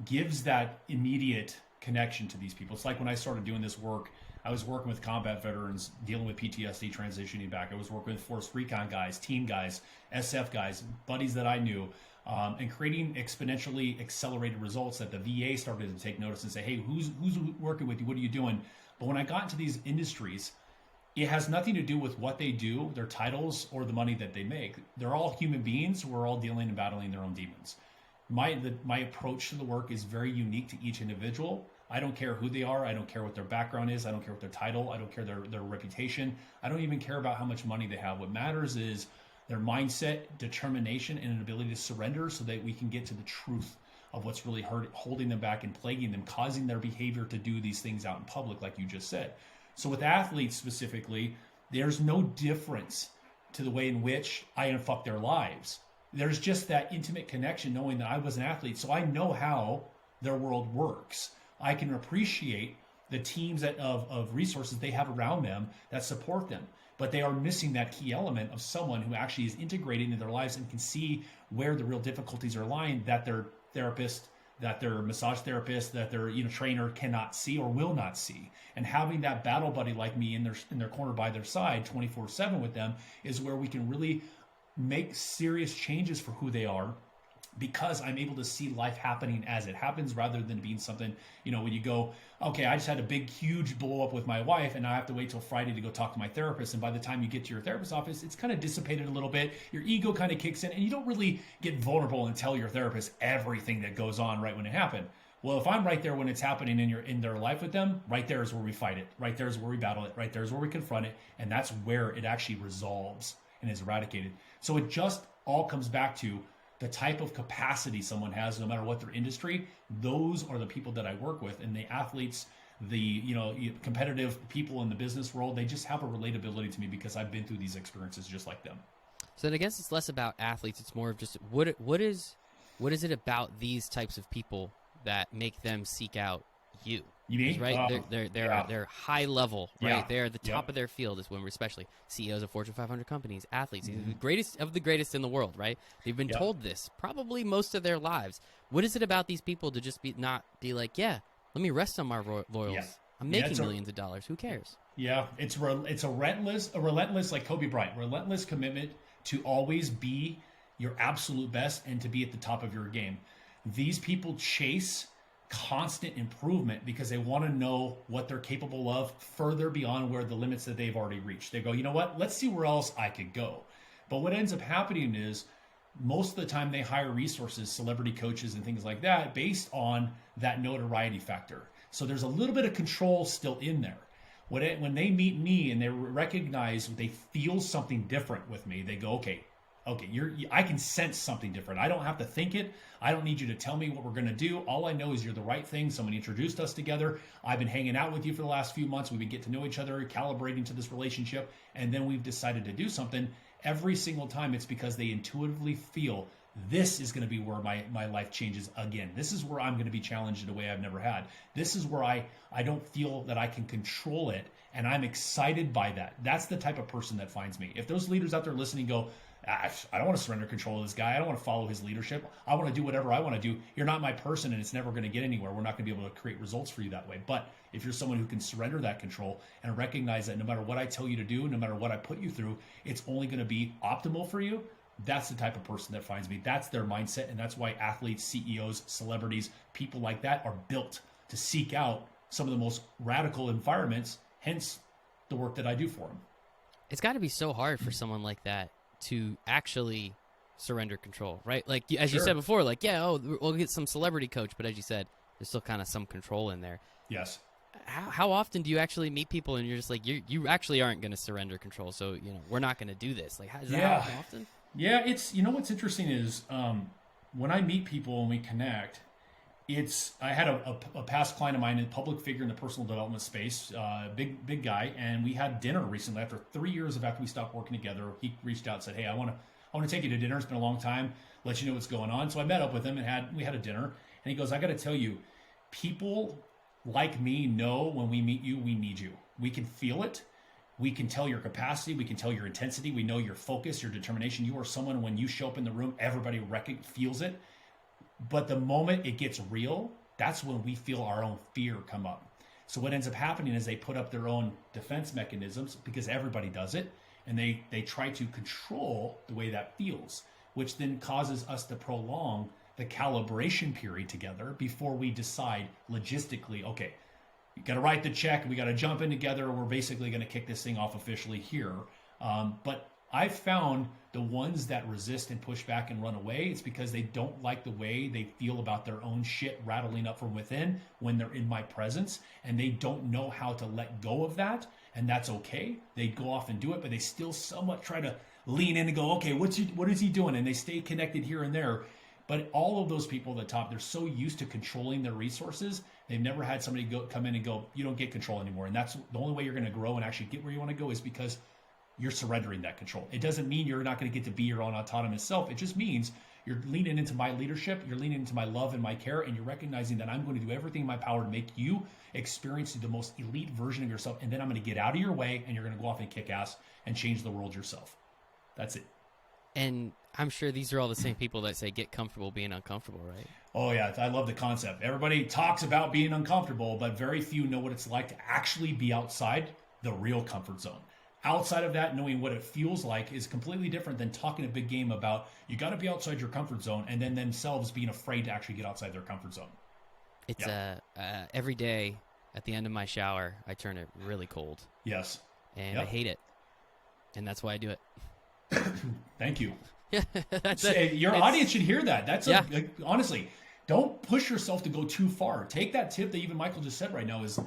gives that immediate connection to these people. It's like when I started doing this work, I was working with combat veterans dealing with PTSD, transitioning back. I was working with force recon guys, team guys, SF guys, buddies that I knew, and creating exponentially accelerated results that the VA started to take notice and say, hey, who's working with you? What are you doing? But when I got into these industries, it has nothing to do with what they do, their titles, or the money that they make. They're all human beings who are all dealing and battling their own demons. My approach to the work is very unique to each individual. I don't care who they are. I don't care what their background is. I don't care what their title. I don't care their reputation. I don't even care about how much money they have. What matters is their mindset, determination, and an ability to surrender so that we can get to the truth of what's really holding them back and plaguing them, causing their behavior to do these things out in public, like you just said. So with athletes specifically, there's no difference to the way in which I unfuck their lives. There's just that intimate connection knowing that I was an athlete, so I know how their world works. I can appreciate the teams of resources they have around them that support them, but they are missing that key element of someone who actually is integrating into their lives and can see where the real difficulties are lying that their therapist, that their massage therapist, that their trainer cannot see or will not see. And having that battle buddy like me in their corner by their side 24/7 with them is where we can really make serious changes for who they are, because I'm able to see life happening as it happens rather than being something, when you go, okay, I just had a big, huge blow up with my wife and I have to wait till Friday to go talk to my therapist. And by the time you get to your therapist's office, it's kind of dissipated a little bit. Your ego kind of kicks in and you don't really get vulnerable and tell your therapist everything that goes on right when it happened. Well, if I'm right there when it's happening in their life with them, right there is where we fight it. Right there is where we battle it. Right there is where we confront it. And that's where it actually resolves and is eradicated. So it just all comes back to the type of capacity someone has, no matter what their industry. Those are the people that I work with, and the athletes, the competitive people in the business world, they just have a relatability to me because I've been through these experiences just like them. So then I guess it's less about athletes; it's more of just what is it about these types of people that make them seek out you? You mean right? They're high level, right? Yeah. They're the top of their field. Is when we're especially CEOs of Fortune 500 companies, athletes, the greatest of the greatest in the world, right? They've been told this probably most of their lives. What is it about these people to just not be like, yeah, let me rest on my laurels? Yeah. I'm making millions of dollars. Who cares? Yeah, it's a relentless, like Kobe Bryant, relentless commitment to always be your absolute best and to be at the top of your game. These people chase constant improvement because they want to know what they're capable of further beyond where the limits that they've already reached. They go, you know what? Let's see where else I could go. But what ends up happening is most of the time they hire resources, celebrity coaches and things like that based on that notoriety factor. So there's a little bit of control still in there. When they meet me and they recognize, they feel something different with me, they go, okay, I can sense something different. I don't have to think it. I don't need you to tell me what we're going to do. All I know is you're the right thing. Someone introduced us together. I've been hanging out with you for the last few months. We've been getting to know each other, calibrating to this relationship, and then we've decided to do something. Every single time it's because they intuitively feel this is going to be where my life changes again. This is where I'm going to be challenged in a way I've never had. This is where I don't feel that I can control it, and I'm excited by that. That's the type of person that finds me. If those leaders out there listening go, I don't want to surrender control of this guy. I don't want to follow his leadership. I want to do whatever I want to do. You're not my person, and it's never going to get anywhere. We're not going to be able to create results for you that way. But if you're someone who can surrender that control and recognize that no matter what I tell you to do, no matter what I put you through, it's only going to be optimal for you, that's the type of person that finds me. That's their mindset, and that's why athletes, CEOs, celebrities, people like that are built to seek out some of the most radical environments, hence the work that I do for them. It's got to be so hard for someone like that to actually surrender control, right? Like, as you said before, like, we'll get some celebrity coach, but as you said, there's still kind of some control in there. Yes. How often do you actually meet people and you're just like, you actually aren't going to surrender control, so, we're not going to do this? Like, is that happen often? Yeah, it's, what's interesting is when I meet people and we connect, I had a past client of mine, a public figure in the personal development space, big guy, and we had dinner recently after 3 years after we stopped working together. He reached out and said, "Hey, I want to take you to dinner. It's been a long time. Let you know what's going on." So I met up with him and we had a dinner. And he goes, "I got to tell you, people like me know when we meet you, we need you. We can feel it. We can tell your capacity. We can tell your intensity. We know your focus, your determination. You are someone, when you show up in the room, everybody feels it. But the moment it gets real, that's when we feel our own fear come up." So what ends up happening is they put up their own defense mechanisms, because everybody does it, and they try to control the way that feels, which then causes us to prolong the calibration period together before we decide logistically, okay, you got to write the check, we got to jump in together, we're basically going to kick this thing off officially here. But I've found the ones that resist and push back and run away, it's because they don't like the way they feel about their own shit rattling up from within when they're in my presence, and they don't know how to let go of that, and that's okay. They go off and do it, but they still somewhat try to lean in and go, okay, what is he doing? And they stay connected here and there. But all of those people at the top, they're so used to controlling their resources, they've never had somebody come in and go, you don't get control anymore. And that's the only way you're going to grow and actually get where you want to go, is because you're surrendering that control. It doesn't mean you're not going to get to be your own autonomous self. It just means you're leaning into my leadership, you're leaning into my love and my care, and you're recognizing that I'm going to do everything in my power to make you experience the most elite version of yourself. And then I'm going to get out of your way, and you're going to go off and kick ass and change the world yourself. That's it. And I'm sure these are all the same people that say get comfortable being uncomfortable, right? Oh, yeah. I love the concept. Everybody talks about being uncomfortable, but very few know what it's like to actually be outside the real comfort zone. Outside of that, knowing what it feels like is completely different than talking a big game about you got to be outside your comfort zone, and then themselves being afraid to actually get outside their comfort zone. It's every day at the end of my shower, I turn it really cold. Yes. And I hate it. And that's why I do it. Thank you. That's Your audience should hear that. That's honestly, don't push yourself to go too far. Take that tip that even Michael just said right now is,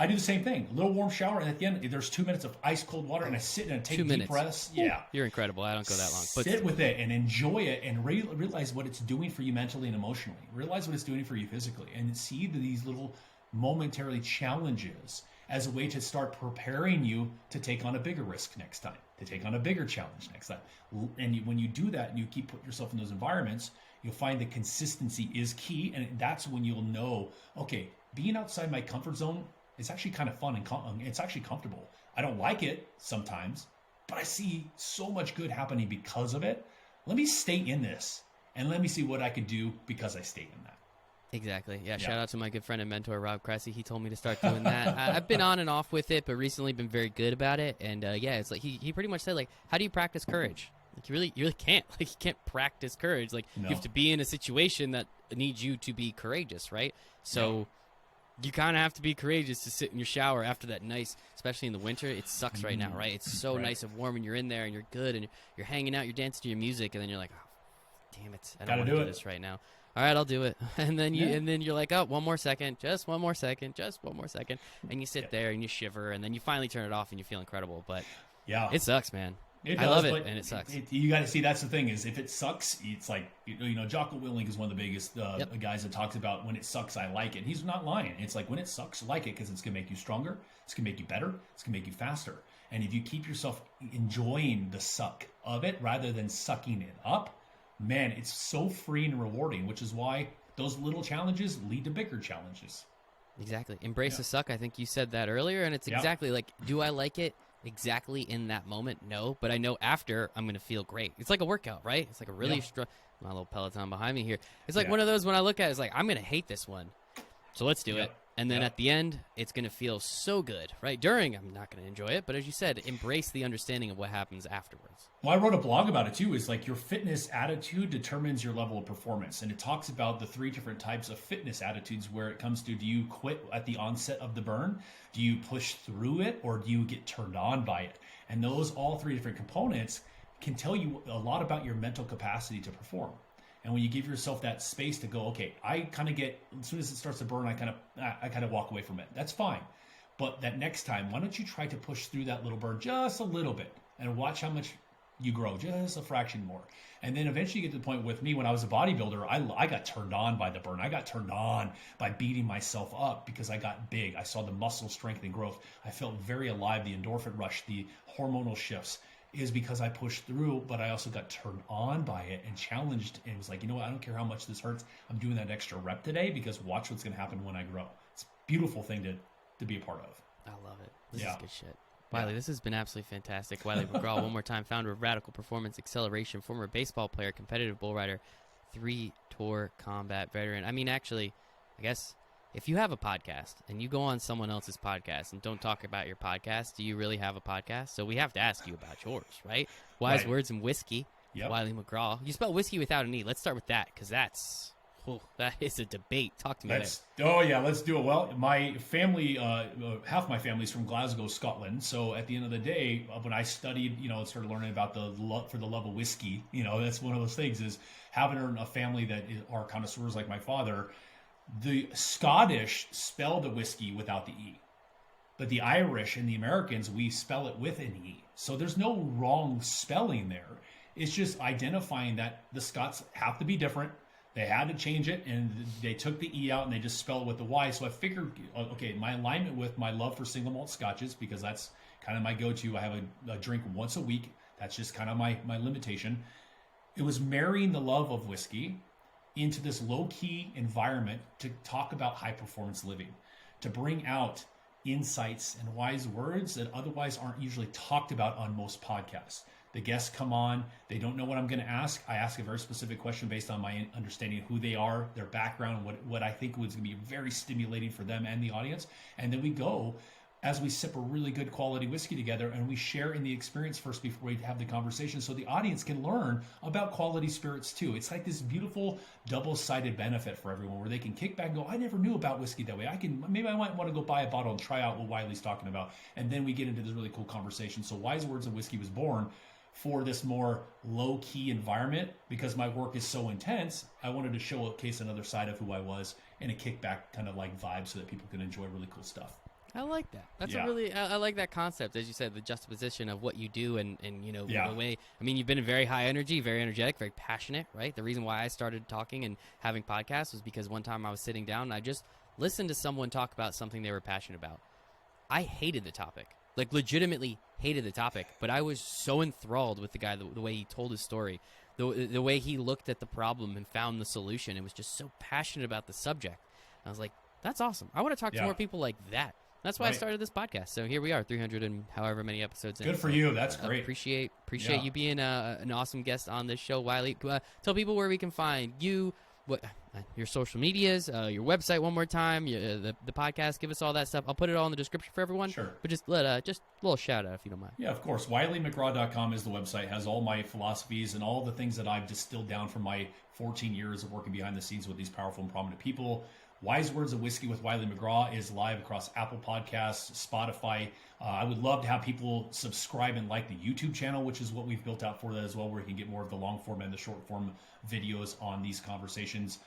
I do the same thing. A little warm shower, and at the end, there's 2 minutes of ice cold water, and I sit and take deep breaths. Yeah. You're incredible. I don't go that long. But sit with it and enjoy it, and realize what it's doing for you mentally and emotionally. Realize what it's doing for you physically, and see these little momentary challenges as a way to start preparing you to take on a bigger risk next time, to take on a bigger challenge next time. And when you do that and you keep putting yourself in those environments, you'll find that consistency is key. And that's when you'll know, okay, being outside my comfort zone is actually kind of fun and it's actually comfortable. I don't like it sometimes, but I see so much good happening because of it. Let me stay in this, and let me see what I could do because I stayed in that. Exactly. Yeah. Shout out to my good friend and mentor, Rob Cressy. He told me to start doing that. I've been on and off with it, but recently been very good about it. And it's like he pretty much said, like, how do you practice courage? Like, you really can't. Like, you can't practice courage. Like, you have to be in a situation that needs you to be courageous, right? So you kind of have to be courageous to sit in your shower after that nice, especially in the winter. It sucks right now, right? It's so nice and warm, and you're in there and you're good and you're hanging out, you're dancing to your music, and then you're like, oh, damn it, I don't want to do this right now. All right, I'll do it. And then you're like, oh, one more second, just one more second, just one more second. And you sit there and you shiver, and then you finally turn it off and you feel incredible. But it sucks, man. I love it, and it sucks. You got to see, that's the thing, is if it sucks, it's like, Jocko Willink is one of the biggest guys that talks about, when it sucks, I like it. He's not lying. It's like, when it sucks, like it, because it's going to make you stronger. It's going to make you better. It's going to make you faster. And if you keep yourself enjoying the suck of it rather than sucking it up, man, it's so free and rewarding, which is why those little challenges lead to bigger challenges. Exactly. Embrace the suck. I think you said that earlier, and it's exactly like, do I like it exactly in that moment? No, but I know after I'm going to feel great. It's like a workout, right? It's like a really strong, my little Peloton behind me here. It's like one of those, when I look at it, it's like, I'm going to hate this one. So let's do it. And then at the end, it's going to feel so good, right? During, I'm not going to enjoy it. But as you said, embrace the understanding of what happens afterwards. Well, I wrote a blog about it too. Is like, your fitness attitude determines your level of performance. And it talks about the 3 different types of fitness attitudes where it comes to, do you quit at the onset of the burn? Do you push through it? Or do you get turned on by it? And those, all 3 different components, can tell you a lot about your mental capacity to perform. And when you give yourself that space to go, okay, I kind of get, as soon as it starts to burn, I kind of walk away from it. That's fine. But that next time, why don't you try to push through that little burn just a little bit and watch how much you grow just a fraction more. And then eventually you get to the point with me when I was a bodybuilder, I got turned on by the burn. I got turned on by beating myself up because I got big. I saw the muscle strength and growth. I felt very alive, the endorphin rush, the hormonal shifts is because I pushed through, but I also got turned on by it and challenged and was like, you know what, I don't care how much this hurts. I'm doing that extra rep today because watch what's going to happen when I grow. It's a beautiful thing to be a part of. I love it. This is good shit. Wylie, this has been absolutely fantastic. Wylie McGraw, one more time, founder of Radical Performance Acceleration, former baseball player, competitive bull rider, 3-tour combat veteran. I mean, actually, I guess if you have a podcast and you go on someone else's podcast and don't talk about your podcast, do you really have a podcast? So we have to ask you about yours, right? Wise Words and Whiskey, Wylie McGraw. You spell whiskey without an E. Let's start with that because that is a debate. Talk to me. Let's do it. Well, my family, half my family's from Glasgow, Scotland. So at the end of the day, when I studied, started learning about the love of whiskey, that's one of those things is having a family that are connoisseurs like my father. The Scottish spell the whiskey without the E, but the Irish and the Americans, we spell it with an E. So there's no wrong spelling there. It's just identifying that the Scots have to be different. They had to change it, and they took the E out, and they just spell it with the Y. So I figured, okay, my alignment with my love for single malt scotches, because that's kind of my go-to. I have a drink once a week. That's just kind of my limitation. It was marrying the love of whiskey into this low-key environment to talk about high-performance living, to bring out insights and wise words that otherwise aren't usually talked about on most podcasts. The guests come on, they don't know what I'm going to ask. I ask a very specific question based on my understanding of who they are, their background, what I think was going to be very stimulating for them and the audience. And then we go as we sip a really good quality whiskey together, and we share in the experience first before we have the conversation so the audience can learn about quality spirits too. It's like this beautiful double-sided benefit for everyone where they can kick back and go, I never knew about whiskey that way. Maybe I might want to go buy a bottle and try out what Wylie's talking about. And then we get into this really cool conversation. So Wise Words of Whiskey was born for this more low-key environment because my work is so intense. I wanted to showcase another side of who I was in a kickback kind of like vibe so that people can enjoy really cool stuff. I like that. That's I like that concept, as you said, the juxtaposition of what you do and the way. I mean, you've been very high energy, very energetic, very passionate, right? The reason why I started talking and having podcasts was because one time I was sitting down and I just listened to someone talk about something they were passionate about. I hated the topic. Like, legitimately hated the topic, but I was so enthralled with the guy, the way he told his story, the way he looked at the problem and found the solution, and was just so passionate about the subject. I was like, that's awesome. I want to talk to more people like that. That's why I started this podcast. So here we are, 300 and however many episodes in. Good for you. That's great. Appreciate you being an awesome guest on this show, Wylie. Tell people where we can find you, your social medias, your website one more time, the podcast. Give us all that stuff. I'll put it all in the description for everyone. Sure. But just a little shout out if you don't mind. Yeah, of course. WylieMcGraw.com is the website. Has all my philosophies and all the things that I've distilled down from my 14 years of working behind the scenes with these powerful and prominent people. Wise Words of Whiskey with Wylie McGraw is live across Apple Podcasts, Spotify. I would love to have people subscribe and like the YouTube channel, which is what we've built out for that as well, where you can get more of the long form and the short form videos on these conversations.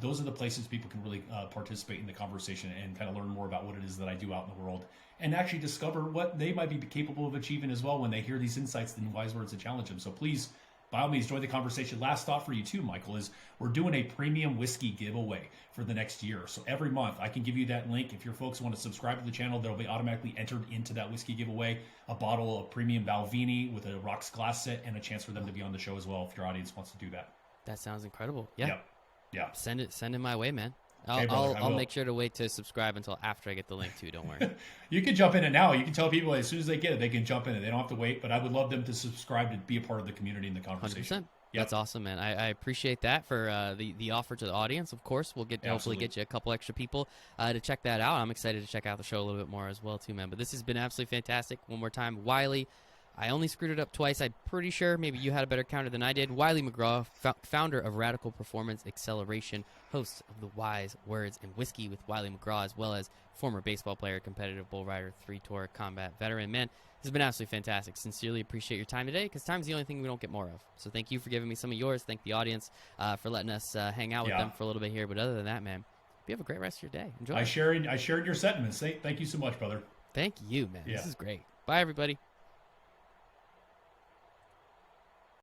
Those are the places people can really participate in the conversation and kind of learn more about what it is that I do out in the world and actually discover what they might be capable of achieving as well when they hear these insights and wise words that challenge them. So please, by all means, join the conversation. Last thought for you too, Michael, is we're doing a premium whiskey giveaway for the next year. So every month I can give you that link. If your folks want to subscribe to the channel, they'll be automatically entered into that whiskey giveaway, a bottle of premium Balvenie with a rocks glass set and a chance for them to be on the show as well if your audience wants to do that. That sounds incredible. Yeah. Yep. Yeah. Send it my way, man. Okay, I'll make sure to wait to subscribe until after I get the link too. Don't worry. You can jump in it now. You can tell people as soon as they get it, they can jump in it. They don't have to wait. But I would love them to subscribe to be a part of the community and the conversation. 100%. Yep. That's awesome, man. I appreciate that for the offer to the audience. Of course, we'll hopefully get you a couple extra people to check that out. I'm excited to check out the show a little bit more as well too, man. But this has been absolutely fantastic. One more time, Wylie. I only screwed it up twice. I'm pretty sure maybe you had a better counter than I did. Wylie McGraw, founder of Radical Performance Acceleration, host of the Wise Words and Whiskey with Wylie McGraw, as well as former baseball player, competitive bull rider, 3-tour combat veteran. Man, this has been absolutely fantastic. Sincerely appreciate your time today, because time's the only thing we don't get more of. So thank you for giving me some of yours. Thank the audience for letting us hang out with them for a little bit here. But other than that, man, you have a great rest of your day. Enjoy. I shared your sentiments. Thank you so much, brother. Thank you, man. Yeah. This is great. Bye, everybody.